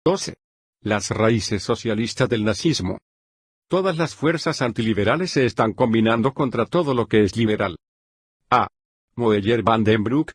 12. Las raíces socialistas del nazismo. Todas las fuerzas antiliberales se están combinando contra todo lo que es liberal. A. Moeller van den Broek.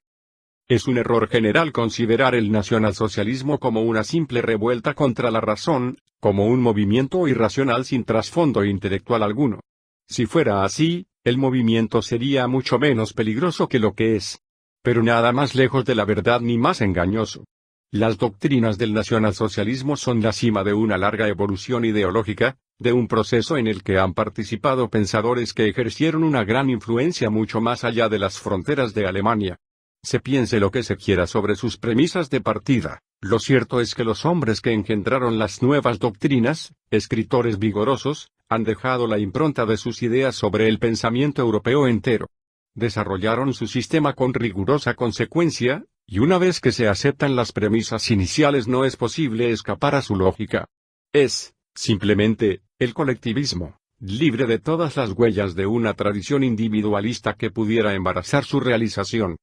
Es un error general considerar el nacionalsocialismo como una simple revuelta contra la razón, como un movimiento irracional sin trasfondo intelectual alguno. Si fuera así, el movimiento sería mucho menos peligroso que lo que es. Pero nada más lejos de la verdad ni más engañoso. Las doctrinas del nacionalsocialismo son la cima de una larga evolución ideológica, de un proceso en el que han participado pensadores que ejercieron una gran influencia mucho más allá de las fronteras de Alemania. Se piense lo que se quiera sobre sus premisas de partida, lo cierto es que los hombres que engendraron las nuevas doctrinas, escritores vigorosos, han dejado la impronta de sus ideas sobre el pensamiento europeo entero. Desarrollaron su sistema con rigurosa consecuencia, y una vez que se aceptan las premisas iniciales no es posible escapar a su lógica. Es, simplemente, el colectivismo, libre de todas las huellas de una tradición individualista que pudiera embarazar su realización.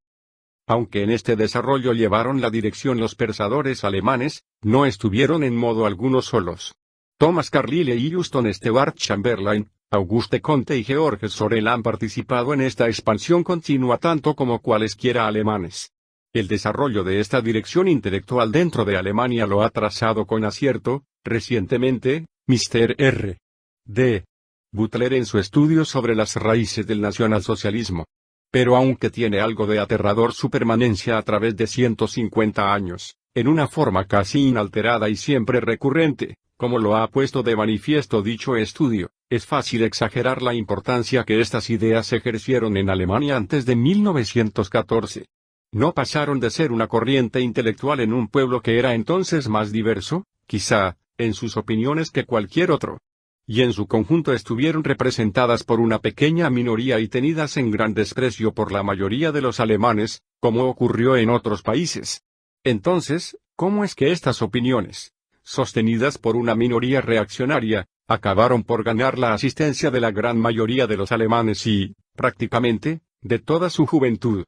Aunque en este desarrollo llevaron la dirección los pensadores alemanes, no estuvieron en modo alguno solos. Thomas Carlyle y Houston Stewart Chamberlain, Auguste Comte y Georges Sorel han participado en esta expansión continua tanto como cualesquiera alemanes. El desarrollo de esta dirección intelectual dentro de Alemania lo ha trazado con acierto, recientemente, Mr. R. D. Butler en su estudio sobre las raíces del nacionalsocialismo. Pero aunque tiene algo de aterrador su permanencia a través de 150 años, en una forma casi inalterada y siempre recurrente, como lo ha puesto de manifiesto dicho estudio, es fácil exagerar la importancia que estas ideas ejercieron en Alemania antes de 1914. No pasaron de ser una corriente intelectual en un pueblo que era entonces más diverso, quizá, en sus opiniones que cualquier otro. Y en su conjunto estuvieron representadas por una pequeña minoría y tenidas en gran desprecio por la mayoría de los alemanes, como ocurrió en otros países. Entonces, ¿cómo es que estas opiniones, sostenidas por una minoría reaccionaria, acabaron por ganar la asistencia de la gran mayoría de los alemanes y, prácticamente, de toda su juventud?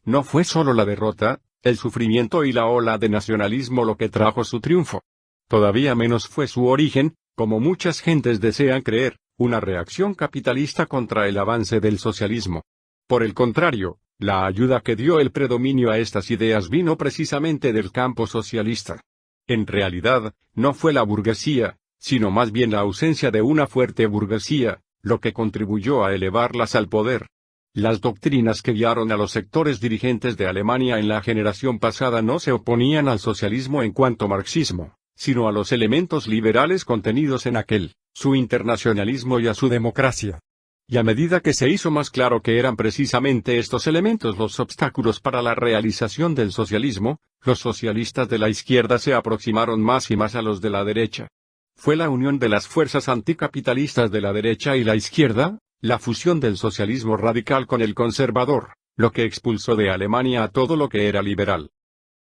No fue solo la derrota, el sufrimiento y la ola de nacionalismo lo que trajo su triunfo. Todavía menos fue su origen, como muchas gentes desean creer, una reacción capitalista contra el avance del socialismo. Por el contrario, la ayuda que dio el predominio a estas ideas vino precisamente del campo socialista. En realidad, no fue la burguesía, sino más bien la ausencia de una fuerte burguesía, lo que contribuyó a elevarlas al poder. Las doctrinas que guiaron a los sectores dirigentes de Alemania en la generación pasada no se oponían al socialismo en cuanto marxismo, sino a los elementos liberales contenidos en aquel, su internacionalismo y a su democracia. Y a medida que se hizo más claro que eran precisamente estos elementos los obstáculos para la realización del socialismo, los socialistas de la izquierda se aproximaron más y más a los de la derecha. Fue la unión de las fuerzas anticapitalistas de la derecha y la izquierda, la fusión del socialismo radical con el conservador, lo que expulsó de Alemania a todo lo que era liberal.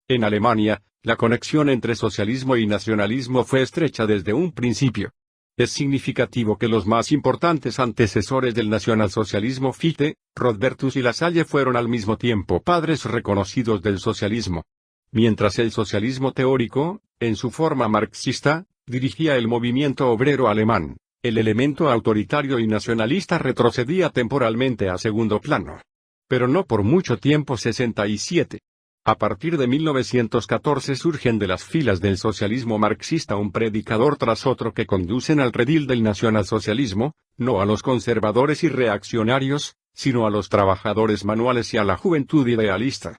En Alemania, la conexión entre socialismo y nacionalismo fue estrecha desde un principio. Es significativo que los más importantes antecesores del nacionalsocialismo Fichte, Rodbertus y Lasalle fueron al mismo tiempo padres reconocidos del socialismo. Mientras el socialismo teórico, en su forma marxista, dirigía el movimiento obrero alemán, el elemento autoritario y nacionalista retrocedía temporalmente a segundo plano. Pero no por mucho tiempo. 67. A partir de 1914 surgen de las filas del socialismo marxista un predicador tras otro que conducen al redil del nacionalsocialismo, no a los conservadores y reaccionarios, sino a los trabajadores manuales y a la juventud idealista.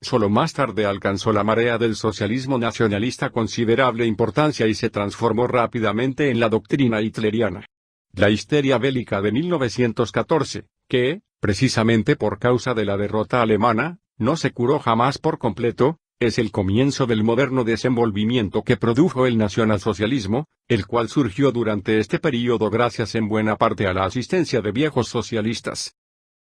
Solo más tarde alcanzó la marea del socialismo nacionalista considerable importancia y se transformó rápidamente en la doctrina hitleriana. La histeria bélica de 1914, que, precisamente por causa de la derrota alemana, no se curó jamás por completo, es el comienzo del moderno desenvolvimiento que produjo el nacionalsocialismo, el cual surgió durante este período gracias en buena parte a la asistencia de viejos socialistas.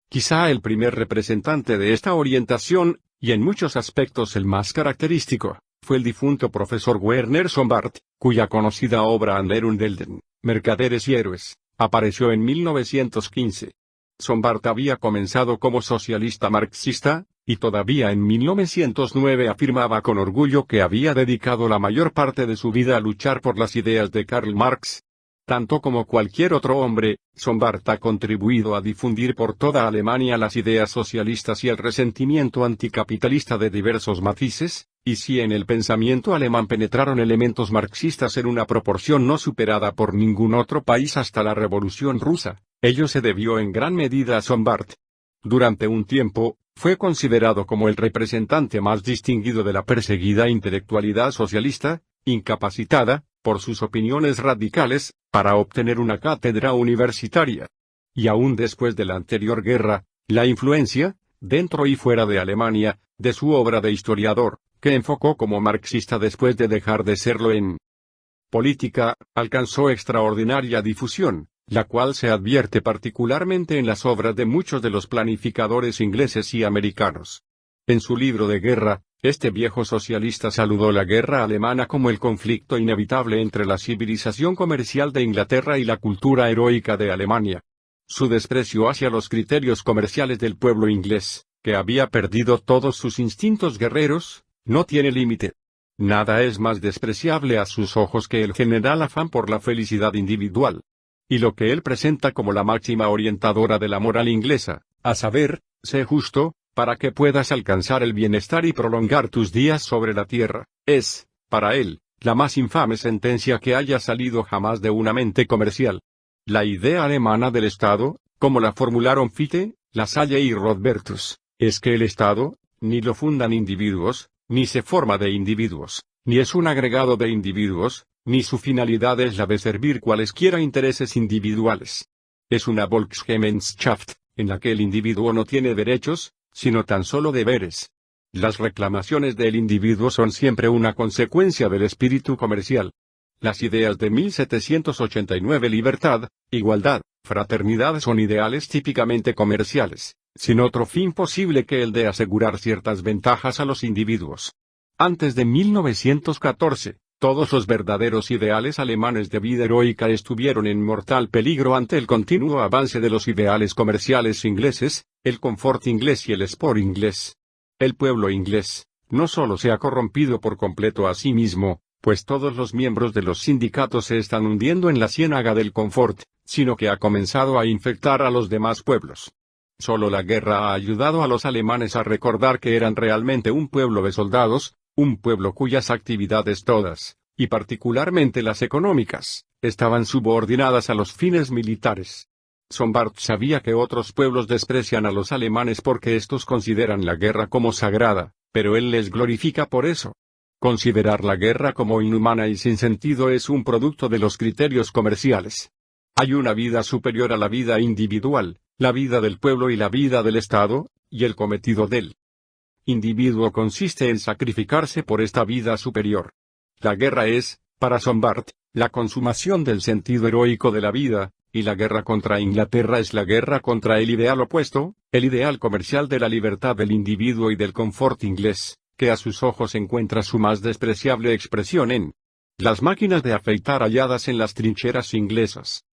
Quizá el primer representante de esta orientación, y en muchos aspectos el más característico, fue el difunto profesor Werner Sombart, cuya conocida obra Handel und Helden, Mercaderes y Héroes, apareció en 1915. Sombart había comenzado como socialista marxista, y todavía en 1909 afirmaba con orgullo que había dedicado la mayor parte de su vida a luchar por las ideas de Karl Marx. Tanto como cualquier otro hombre, Sombart ha contribuido a difundir por toda Alemania las ideas socialistas y el resentimiento anticapitalista de diversos matices, y si en el pensamiento alemán penetraron elementos marxistas en una proporción no superada por ningún otro país hasta la Revolución Rusa, ello se debió en gran medida a Sombart. Durante un tiempo, fue considerado como el representante más distinguido de la perseguida intelectualidad socialista, incapacitada, por sus opiniones radicales, para obtener una cátedra universitaria. Y aún después de la anterior guerra, la influencia, dentro y fuera de Alemania, de su obra de historiador, que enfocó como marxista después de dejar de serlo en política, alcanzó extraordinaria difusión, la cual se advierte particularmente en las obras de muchos de los planificadores ingleses y americanos. En su libro de guerra, este viejo socialista saludó la guerra alemana como el conflicto inevitable entre la civilización comercial de Inglaterra y la cultura heroica de Alemania. Su desprecio hacia los criterios comerciales del pueblo inglés, que había perdido todos sus instintos guerreros, no tiene límite. Nada es más despreciable a sus ojos que el general afán por la felicidad individual. Y lo que él presenta como la máxima orientadora de la moral inglesa, a saber, sé justo, para que puedas alcanzar el bienestar y prolongar tus días sobre la tierra, es, para él, la más infame sentencia que haya salido jamás de una mente comercial. La idea alemana del Estado, como la formularon Fichte, Lasalle y Rodbertus, es que el Estado, ni lo fundan individuos, ni se forma de individuos, ni es un agregado de individuos, ni su finalidad es la de servir cualesquiera intereses individuales. Es una Volksgemeinschaft, en la que el individuo no tiene derechos, sino tan solo deberes. Las reclamaciones del individuo son siempre una consecuencia del espíritu comercial. Las ideas de 1789 libertad, igualdad, fraternidad son ideales típicamente comerciales, sin otro fin posible que el de asegurar ciertas ventajas a los individuos. Antes de 1914, todos los verdaderos ideales alemanes de vida heroica estuvieron en mortal peligro ante el continuo avance de los ideales comerciales ingleses, el confort inglés y el sport inglés. El pueblo inglés, no solo se ha corrompido por completo a sí mismo, pues todos los miembros de los sindicatos se están hundiendo en la ciénaga del confort, sino que ha comenzado a infectar a los demás pueblos. Solo la guerra ha ayudado a los alemanes a recordar que eran realmente un pueblo de soldados, un pueblo cuyas actividades todas, y particularmente las económicas, estaban subordinadas a los fines militares. Sombart sabía que otros pueblos desprecian a los alemanes porque estos consideran la guerra como sagrada, pero él les glorifica por eso. Considerar la guerra como inhumana y sin sentido es un producto de los criterios comerciales. Hay una vida superior a la vida individual, la vida del pueblo y la vida del Estado, y el cometido del individuo consiste en sacrificarse por esta vida superior. La guerra es, para Sombart, la consumación del sentido heroico de la vida, y la guerra contra Inglaterra es la guerra contra el ideal opuesto, el ideal comercial de la libertad del individuo y del confort inglés, que a sus ojos encuentra su más despreciable expresión en las máquinas de afeitar halladas en las trincheras inglesas.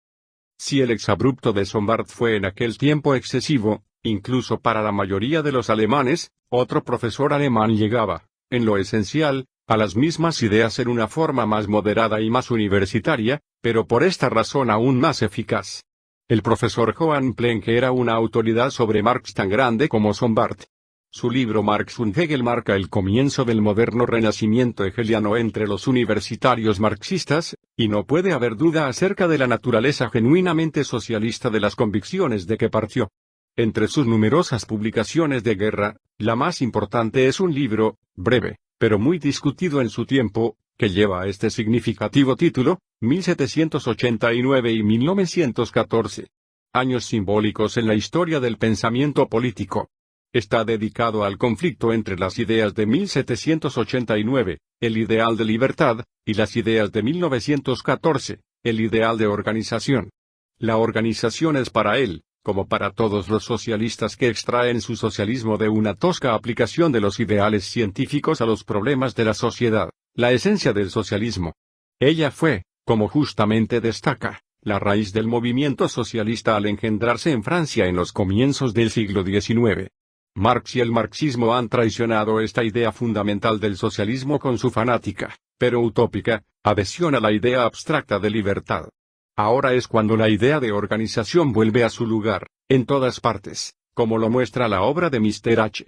Si el exabrupto de Sombart fue en aquel tiempo excesivo, incluso para la mayoría de los alemanes, otro profesor alemán llegaba, en lo esencial, a las mismas ideas en una forma más moderada y más universitaria, pero por esta razón aún más eficaz. El profesor Johann Plenke era una autoridad sobre Marx tan grande como Sombart. Su libro Marx und Hegel marca el comienzo del moderno renacimiento hegeliano entre los universitarios marxistas, y no puede haber duda acerca de la naturaleza genuinamente socialista de las convicciones de que partió. Entre sus numerosas publicaciones de guerra, la más importante es un libro, breve, pero muy discutido en su tiempo, que lleva este significativo título, 1789 y 1914. Años simbólicos en la historia del pensamiento político. Está dedicado al conflicto entre las ideas de 1789, el ideal de libertad, y las ideas de 1914, el ideal de organización. La organización es para él, como para todos los socialistas que extraen su socialismo de una tosca aplicación de los ideales científicos a los problemas de la sociedad, la esencia del socialismo. Ella fue, como justamente destaca, la raíz del movimiento socialista al engendrarse en Francia en los comienzos del siglo XIX. Marx y el marxismo han traicionado esta idea fundamental del socialismo con su fanática, pero utópica, adhesión a la idea abstracta de libertad. Ahora es cuando la idea de organización vuelve a su lugar, en todas partes, como lo muestra la obra de Mr. H.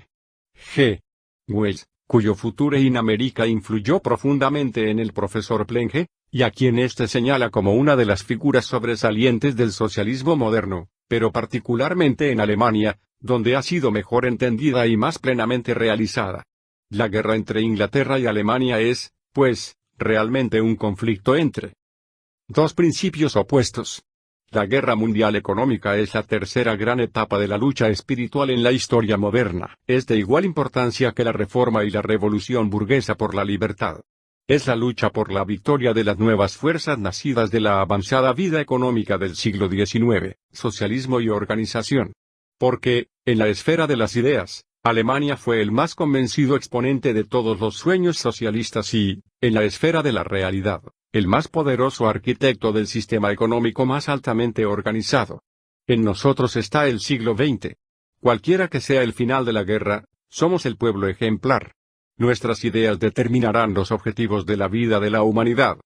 G. Wells, cuyo Future in America influyó profundamente en el profesor Plenge, y a quien éste señala como una de las figuras sobresalientes del socialismo moderno, pero particularmente en Alemania, donde ha sido mejor entendida y más plenamente realizada. La guerra entre Inglaterra y Alemania es, pues, realmente un conflicto entre dos principios opuestos. La guerra mundial económica es la tercera gran etapa de la lucha espiritual en la historia moderna. Es de igual importancia que la reforma y la revolución burguesa por la libertad. Es la lucha por la victoria de las nuevas fuerzas nacidas de la avanzada vida económica del siglo XIX, socialismo y organización. Porque, en la esfera de las ideas, Alemania fue el más convencido exponente de todos los sueños socialistas y, en la esfera de la realidad, el más poderoso arquitecto del sistema económico más altamente organizado. En nosotros está el siglo XX. Cualquiera que sea el final de la guerra, somos el pueblo ejemplar. Nuestras ideas determinarán los objetivos de la vida de la humanidad.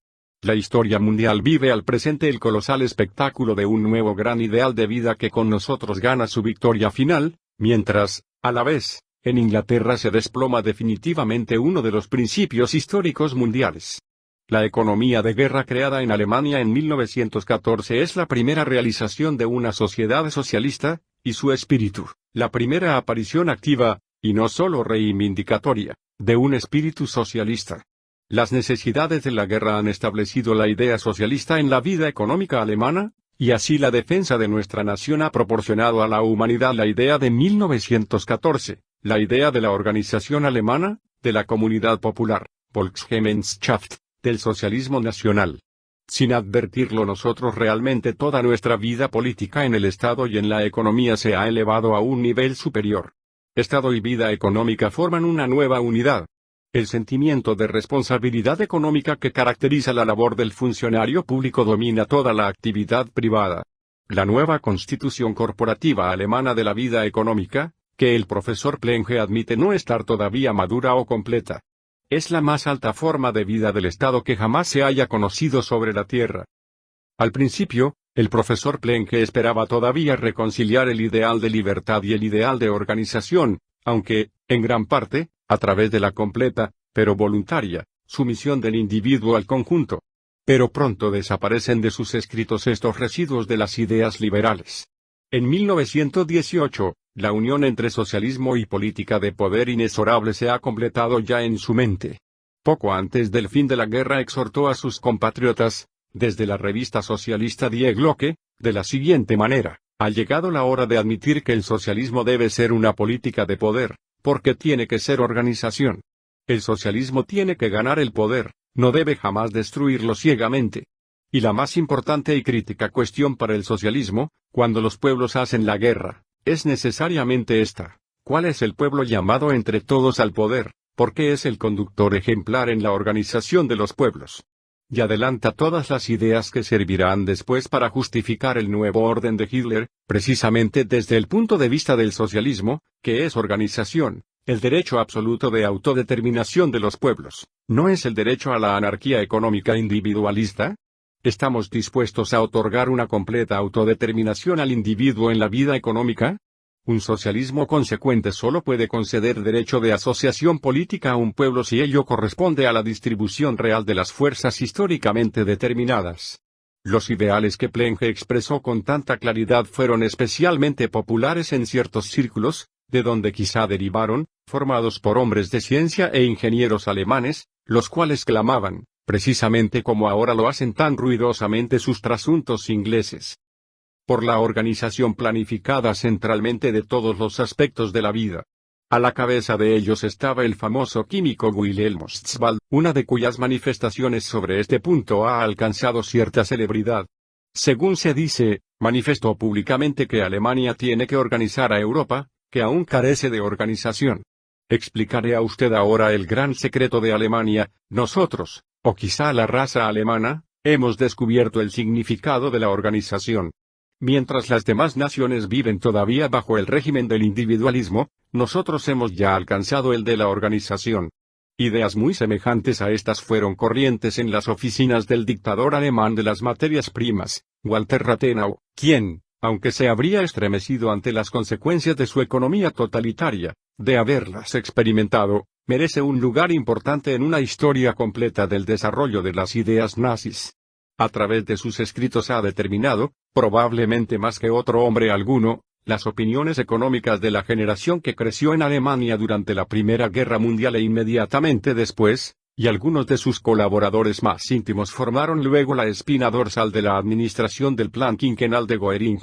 La historia mundial vive al presente el colosal espectáculo de un nuevo gran ideal de vida que con nosotros gana su victoria final, mientras, a la vez, en Inglaterra se desploma definitivamente uno de los principios históricos mundiales. La economía de guerra creada en Alemania en 1914 es la primera realización de una sociedad socialista, y su espíritu, la primera aparición activa, y no solo reivindicatoria, de un espíritu socialista. Las necesidades de la guerra han establecido la idea socialista en la vida económica alemana, y así la defensa de nuestra nación ha proporcionado a la humanidad la idea de 1914, la idea de la organización alemana, de la comunidad popular, Volksgemeinschaft, del socialismo nacional. Sin advertirlo nosotros realmente toda nuestra vida política en el Estado y en la economía se ha elevado a un nivel superior. Estado y vida económica forman una nueva unidad. El sentimiento de responsabilidad económica que caracteriza la labor del funcionario público domina toda la actividad privada. La nueva constitución corporativa alemana de la vida económica, que el profesor Plenge admite no estar todavía madura o completa, es la más alta forma de vida del Estado que jamás se haya conocido sobre la Tierra. Al principio, el profesor Plenge esperaba todavía reconciliar el ideal de libertad y el ideal de organización, aunque, en gran parte, a través de la completa, pero voluntaria, sumisión del individuo al conjunto. Pero pronto desaparecen de sus escritos estos residuos de las ideas liberales. En 1918, la unión entre socialismo y política de poder inexorable se ha completado ya en su mente. Poco antes del fin de la guerra exhortó a sus compatriotas, desde la revista socialista Die Glocke, de la siguiente manera: ha llegado la hora de admitir que el socialismo debe ser una política de poder, porque tiene que ser organización. El socialismo tiene que ganar el poder, no debe jamás destruirlo ciegamente. Y la más importante y crítica cuestión para el socialismo, cuando los pueblos hacen la guerra, es necesariamente esta: ¿cuál es el pueblo llamado entre todos al poder? Porque es el conductor ejemplar en la organización de los pueblos. Y adelanta todas las ideas que servirán después para justificar el nuevo orden de Hitler, precisamente desde el punto de vista del socialismo, que es organización, el derecho absoluto de autodeterminación de los pueblos, ¿no es el derecho a la anarquía económica individualista? ¿Estamos dispuestos a otorgar una completa autodeterminación al individuo en la vida económica? Un socialismo consecuente solo puede conceder derecho de asociación política a un pueblo si ello corresponde a la distribución real de las fuerzas históricamente determinadas. Los ideales que Plenge expresó con tanta claridad fueron especialmente populares en ciertos círculos, de donde quizá derivaron, formados por hombres de ciencia e ingenieros alemanes, los cuales clamaban, precisamente como ahora lo hacen tan ruidosamente sus trasuntos ingleses, por la organización planificada centralmente de todos los aspectos de la vida. A la cabeza de ellos estaba el famoso químico Wilhelm Ostwald, una de cuyas manifestaciones sobre este punto ha alcanzado cierta celebridad. Según se dice, manifestó públicamente que Alemania tiene que organizar a Europa, que aún carece de organización. Explicaré a usted ahora el gran secreto de Alemania: nosotros, o quizá la raza alemana, hemos descubierto el significado de la organización. Mientras las demás naciones viven todavía bajo el régimen del individualismo, nosotros hemos ya alcanzado el de la organización. Ideas muy semejantes a estas fueron corrientes en las oficinas del dictador alemán de las materias primas, Walter Rathenau, quien, aunque se habría estremecido ante las consecuencias de su economía totalitaria, de haberlas experimentado, merece un lugar importante en una historia completa del desarrollo de las ideas nazis. A través de sus escritos ha determinado, probablemente más que otro hombre alguno, las opiniones económicas de la generación que creció en Alemania durante la Primera Guerra Mundial e inmediatamente después, y algunos de sus colaboradores más íntimos formaron luego la espina dorsal de la administración del Plan quinquenal de Göring.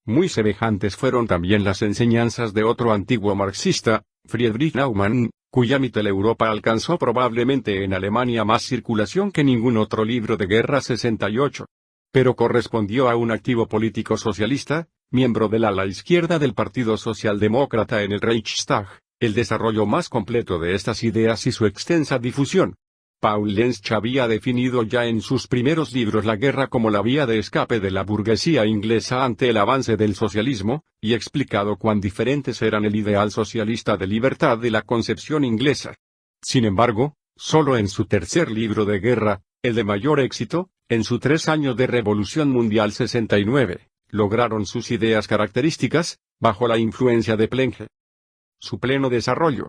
Muy semejantes fueron también las enseñanzas de otro antiguo marxista, Friedrich Naumann, cuya Mitteleuropa alcanzó probablemente en Alemania más circulación que ningún otro libro de Guerra 68. Pero correspondió a un activo político socialista, miembro del ala izquierda del Partido Socialdemócrata en el Reichstag, el desarrollo más completo de estas ideas y su extensa difusión. Paul Lensch había definido ya en sus primeros libros la guerra como la vía de escape de la burguesía inglesa ante el avance del socialismo, y explicado cuán diferentes eran el ideal socialista de libertad y la concepción inglesa. Sin embargo, solo en su tercer libro de guerra, el de mayor éxito, en sus 3 años de Revolución Mundial 69, lograron sus ideas características, bajo la influencia de Plenge. Su pleno desarrollo.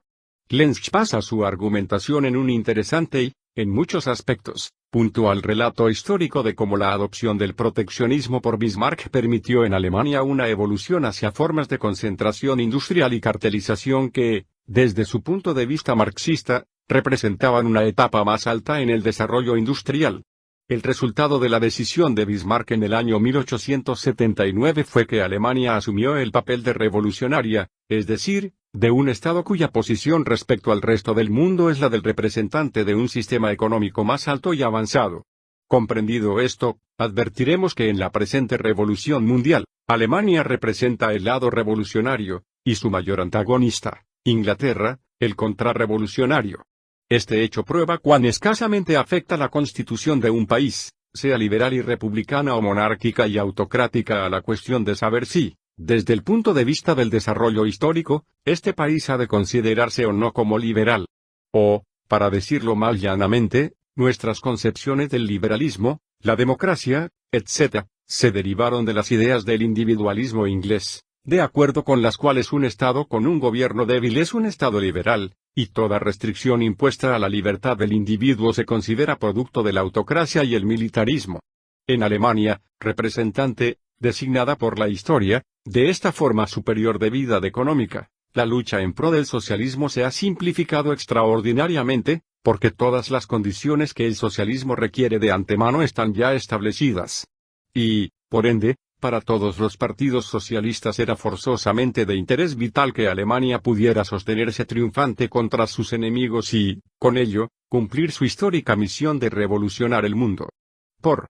Lensch basa su argumentación en un interesante y, en muchos aspectos, puntual relato histórico de cómo la adopción del proteccionismo por Bismarck permitió en Alemania una evolución hacia formas de concentración industrial y cartelización que, desde su punto de vista marxista, representaban una etapa más alta en el desarrollo industrial. El resultado de la decisión de Bismarck en el año 1879 fue que Alemania asumió el papel de revolucionaria, es decir, de un Estado cuya posición respecto al resto del mundo es la del representante de un sistema económico más alto y avanzado. Comprendido esto, advertiremos que en la presente revolución mundial, Alemania representa el lado revolucionario, y su mayor antagonista, Inglaterra, el contrarrevolucionario. Este hecho prueba cuán escasamente afecta la constitución de un país, sea liberal y republicana o monárquica y autocrática, a la cuestión de saber si, desde el punto de vista del desarrollo histórico, este país ha de considerarse o no como liberal. O, para decirlo más llanamente, nuestras concepciones del liberalismo, la democracia, etc., se derivaron de las ideas del individualismo inglés, de acuerdo con las cuales un Estado con un gobierno débil es un Estado liberal, y toda restricción impuesta a la libertad del individuo se considera producto de la autocracia y el militarismo. En Alemania, representante, designada por la historia, de esta forma superior de vida económica, la lucha en pro del socialismo se ha simplificado extraordinariamente, porque todas las condiciones que el socialismo requiere de antemano están ya establecidas. Y, por ende, para todos los partidos socialistas era forzosamente de interés vital que Alemania pudiera sostenerse triunfante contra sus enemigos y, con ello, cumplir su histórica misión de revolucionar el mundo. Por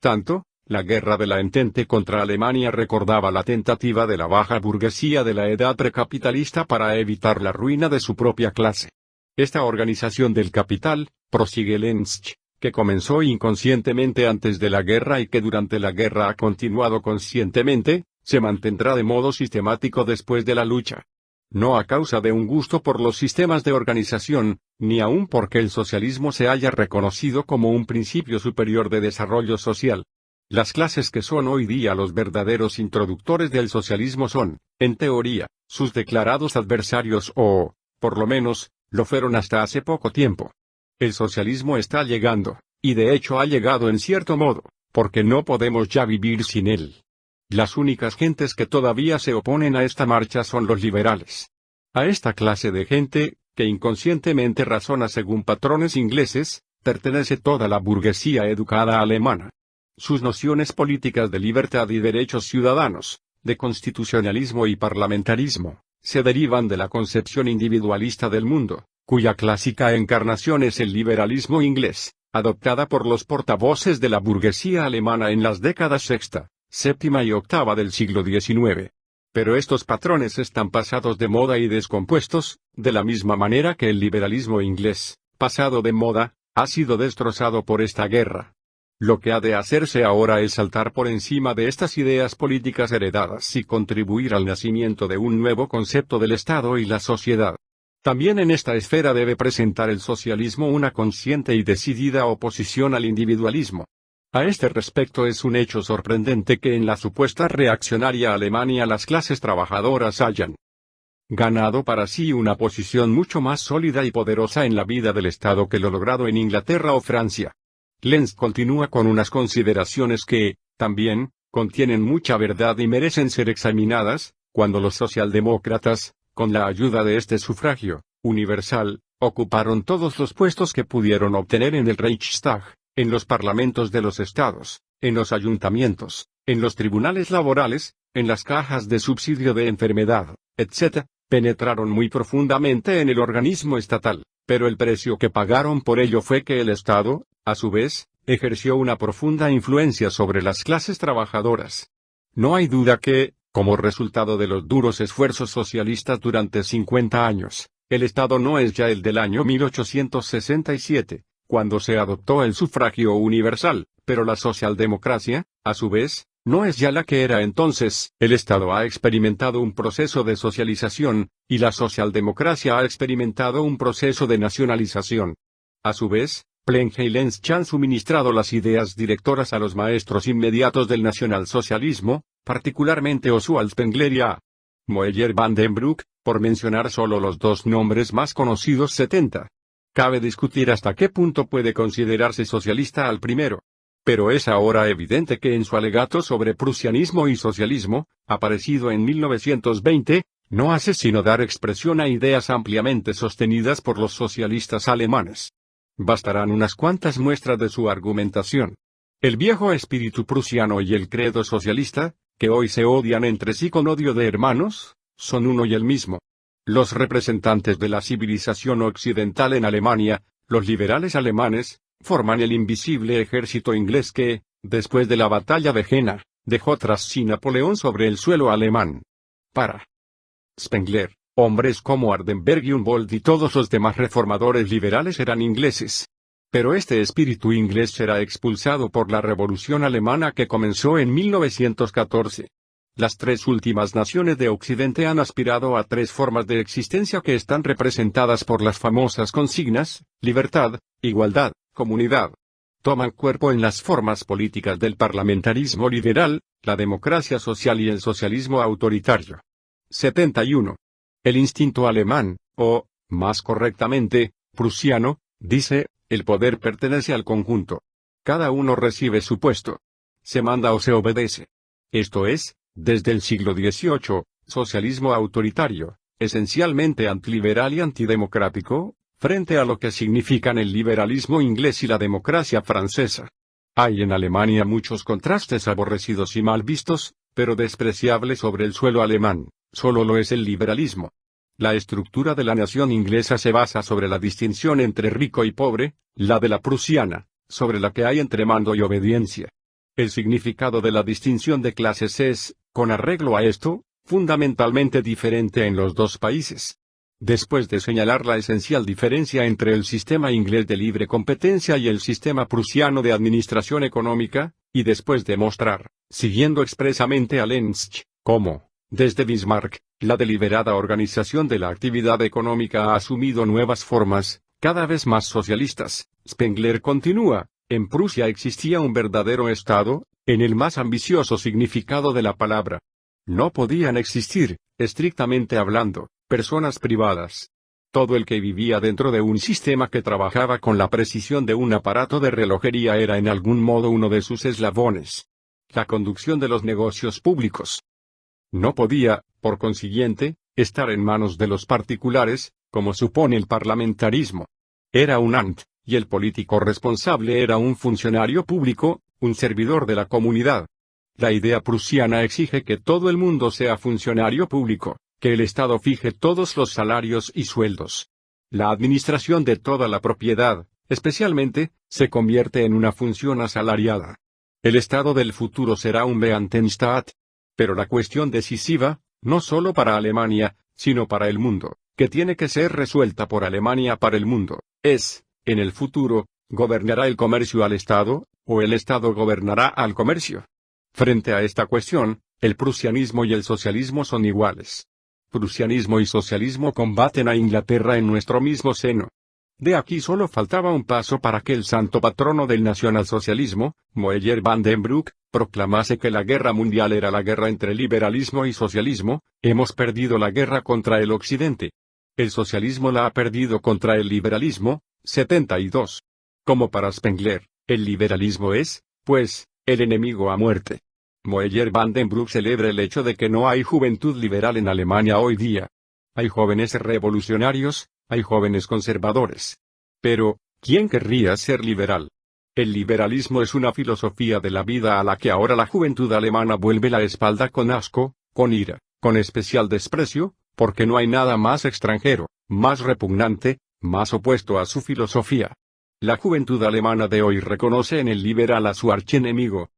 tanto, la guerra de la Entente contra Alemania recordaba la tentativa de la baja burguesía de la edad precapitalista para evitar la ruina de su propia clase. Esta organización del capital, prosigue Lensch, que comenzó inconscientemente antes de la guerra y que durante la guerra ha continuado conscientemente, se mantendrá de modo sistemático después de la lucha. No a causa de un gusto por los sistemas de organización, ni aun porque el socialismo se haya reconocido como un principio superior de desarrollo social. Las clases que son hoy día los verdaderos introductores del socialismo son, en teoría, sus declarados adversarios o, por lo menos, lo fueron hasta hace poco tiempo. El socialismo está llegando, y de hecho ha llegado en cierto modo, porque no podemos ya vivir sin él. Las únicas gentes que todavía se oponen a esta marcha son los liberales. A esta clase de gente, que inconscientemente razona según patrones ingleses, pertenece toda la burguesía educada alemana. Sus nociones políticas de libertad y derechos ciudadanos, de constitucionalismo y parlamentarismo, se derivan de la concepción individualista del mundo, cuya clásica encarnación es el liberalismo inglés, adoptada por los portavoces de la burguesía alemana en las décadas sexta, séptima y octava del siglo XIX. Pero estos patrones están pasados de moda y descompuestos, de la misma manera que el liberalismo inglés, pasado de moda, ha sido destrozado por esta guerra. Lo que ha de hacerse ahora es saltar por encima de estas ideas políticas heredadas y contribuir al nacimiento de un nuevo concepto del Estado y la sociedad. También en esta esfera debe presentar el socialismo una consciente y decidida oposición al individualismo. A este respecto es un hecho sorprendente que en la supuesta reaccionaria Alemania las clases trabajadoras hayan ganado para sí una posición mucho más sólida y poderosa en la vida del Estado que lo logrado en Inglaterra o Francia. Lenz continúa con unas consideraciones que, también, contienen mucha verdad y merecen ser examinadas, cuando los socialdemócratas, con la ayuda de este sufragio universal, ocuparon todos los puestos que pudieron obtener en el Reichstag, en los parlamentos de los estados, en los ayuntamientos, en los tribunales laborales, en las cajas de subsidio de enfermedad, etc., penetraron muy profundamente en el organismo estatal, pero el precio que pagaron por ello fue que el Estado, a su vez, ejerció una profunda influencia sobre las clases trabajadoras. No hay duda que, como resultado de los duros esfuerzos socialistas durante 50 años, el Estado no es ya el del año 1867, cuando se adoptó el sufragio universal, pero la socialdemocracia, a su vez, no es ya la que era entonces. El Estado ha experimentado un proceso de socialización, y la socialdemocracia ha experimentado un proceso de nacionalización. A su vez, Plenge y Lenz han suministrado las ideas directoras a los maestros inmediatos del nacionalsocialismo, particularmente Oswald Spengler y A. Moeller van den Broek, por mencionar solo los dos nombres más conocidos. 70. Cabe discutir hasta qué punto puede considerarse socialista al primero. Pero es ahora evidente que en su alegato sobre prusianismo y socialismo, aparecido en 1920, no hace sino dar expresión a ideas ampliamente sostenidas por los socialistas alemanes. Bastarán unas cuantas muestras de su argumentación. El viejo espíritu prusiano y el credo socialista, que hoy se odian entre sí con odio de hermanos, son uno y el mismo. Los representantes de la civilización occidental en Alemania, los liberales alemanes, forman el invisible ejército inglés que, después de la batalla de Jena, dejó tras sí Napoleón sobre el suelo alemán. Para Spengler, hombres como Hardenberg y Humboldt y todos los demás reformadores liberales eran ingleses. Pero este espíritu inglés será expulsado por la Revolución Alemana que comenzó en 1914. Las tres últimas naciones de Occidente han aspirado a tres formas de existencia que están representadas por las famosas consignas: libertad, igualdad, comunidad. Toman cuerpo en las formas políticas del parlamentarismo liberal, la democracia social y el socialismo autoritario. 71. El instinto alemán, o, más correctamente, prusiano, dice: el poder pertenece al conjunto. Cada uno recibe su puesto. Se manda o se obedece. Esto es, desde el siglo XVIII, socialismo autoritario, esencialmente antiliberal y antidemocrático, frente a lo que significan el liberalismo inglés y la democracia francesa. Hay en Alemania muchos contrastes aborrecidos y mal vistos, pero despreciables sobre el suelo alemán, solo lo es el liberalismo. La estructura de la nación inglesa se basa sobre la distinción entre rico y pobre, la de la prusiana, sobre la que hay entre mando y obediencia. El significado de la distinción de clases es, con arreglo a esto, fundamentalmente diferente en los dos países. Después de señalar la esencial diferencia entre el sistema inglés de libre competencia y el sistema prusiano de administración económica, y después de mostrar, siguiendo expresamente a Lenz, cómo, desde Bismarck, la deliberada organización de la actividad económica ha asumido nuevas formas, cada vez más socialistas, Spengler continúa: en Prusia existía un verdadero Estado, en el más ambicioso significado de la palabra. No podían existir, estrictamente hablando, personas privadas. Todo el que vivía dentro de un sistema que trabajaba con la precisión de un aparato de relojería era en algún modo uno de sus eslabones. La conducción de los negocios públicos no podía, por consiguiente, estar en manos de los particulares, como supone el parlamentarismo. Era un Amt, y el político responsable era un funcionario público, un servidor de la comunidad. La idea prusiana exige que todo el mundo sea funcionario público, que el Estado fije todos los salarios y sueldos. La administración de toda la propiedad, especialmente, se convierte en una función asalariada. El Estado del futuro será un Beamtenstaat. Pero la cuestión decisiva, no solo para Alemania, sino para el mundo, que tiene que ser resuelta por Alemania para el mundo, es, en el futuro, ¿gobernará el comercio al Estado, o el Estado gobernará al comercio. Frente a esta cuestión, el prusianismo y el socialismo son iguales. Prusianismo y socialismo combaten a Inglaterra en nuestro mismo seno. De aquí solo faltaba un paso para que el santo patrono del nacionalsocialismo, Moeller van den Broek, proclamase que la guerra mundial era la guerra entre liberalismo y socialismo. Hemos perdido la guerra contra el Occidente. El socialismo la ha perdido contra el liberalismo. 72. Como para Spengler, el liberalismo es, pues, el enemigo a muerte. Moeller van den Broek celebra el hecho de que no hay juventud liberal en Alemania hoy día. Hay jóvenes revolucionarios, hay jóvenes conservadores. Pero, ¿quién querría ser liberal? El liberalismo es una filosofía de la vida a la que ahora la juventud alemana vuelve la espalda con asco, con ira, con especial desprecio, porque no hay nada más extranjero, más repugnante, más opuesto a su filosofía. La juventud alemana de hoy reconoce en el liberal a su archienemigo.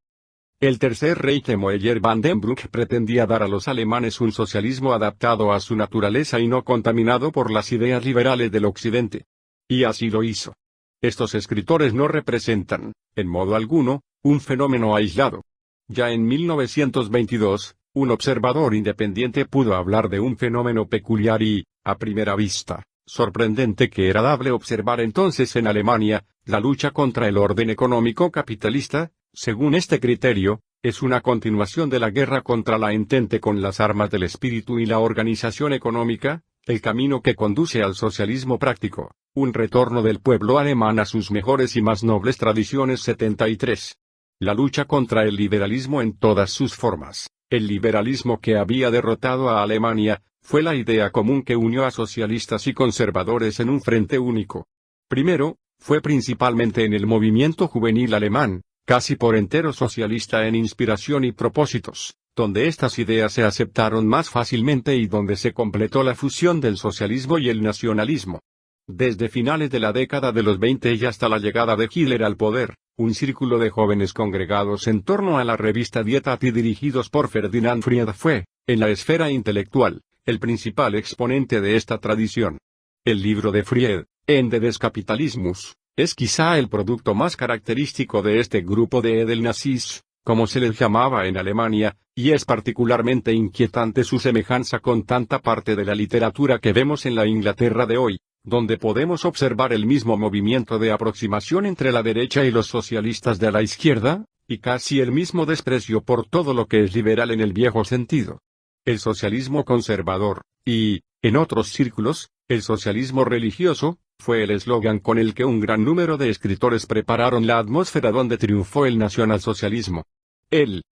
El Tercer Reich de Moeller van den Broek pretendía dar a los alemanes un socialismo adaptado a su naturaleza y no contaminado por las ideas liberales del Occidente. Y así lo hizo. Estos escritores no representan, en modo alguno, un fenómeno aislado. Ya en 1922, un observador independiente pudo hablar de un fenómeno peculiar y, a primera vista, sorprendente que era dable observar entonces en Alemania, la lucha contra el orden económico capitalista. Según este criterio, es una continuación de la guerra contra la entente con las armas del espíritu y la organización económica, el camino que conduce al socialismo práctico, un retorno del pueblo alemán a sus mejores y más nobles tradiciones. 73. La lucha contra el liberalismo en todas sus formas, el liberalismo que había derrotado a Alemania, fue la idea común que unió a socialistas y conservadores en un frente único. Primero, fue principalmente en el movimiento juvenil alemán, casi por entero socialista en inspiración y propósitos, donde estas ideas se aceptaron más fácilmente y donde se completó la fusión del socialismo y el nacionalismo. Desde finales de la década de los 20 y hasta la llegada de Hitler al poder, un círculo de jóvenes congregados en torno a la revista Die Tat y dirigidos por Ferdinand Fried fue, en la esfera intelectual, el principal exponente de esta tradición. El libro de Fried, Ende des Kapitalismus, es quizá el producto más característico de este grupo de Edelnazis, como se les llamaba en Alemania, y es particularmente inquietante su semejanza con tanta parte de la literatura que vemos en la Inglaterra de hoy, donde podemos observar el mismo movimiento de aproximación entre la derecha y los socialistas de la izquierda, y casi el mismo desprecio por todo lo que es liberal en el viejo sentido. El socialismo conservador, y, en otros círculos, el socialismo religioso, fue el eslogan con el que un gran número de escritores prepararon la atmósfera donde triunfó el nacionalsocialismo. El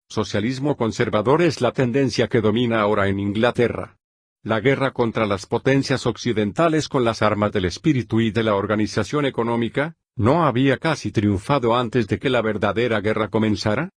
socialismo conservador es la tendencia que domina ahora en Inglaterra. La guerra contra las potencias occidentales con las armas del espíritu y de la organización económica, ¿no había casi triunfado antes de que la verdadera guerra comenzara?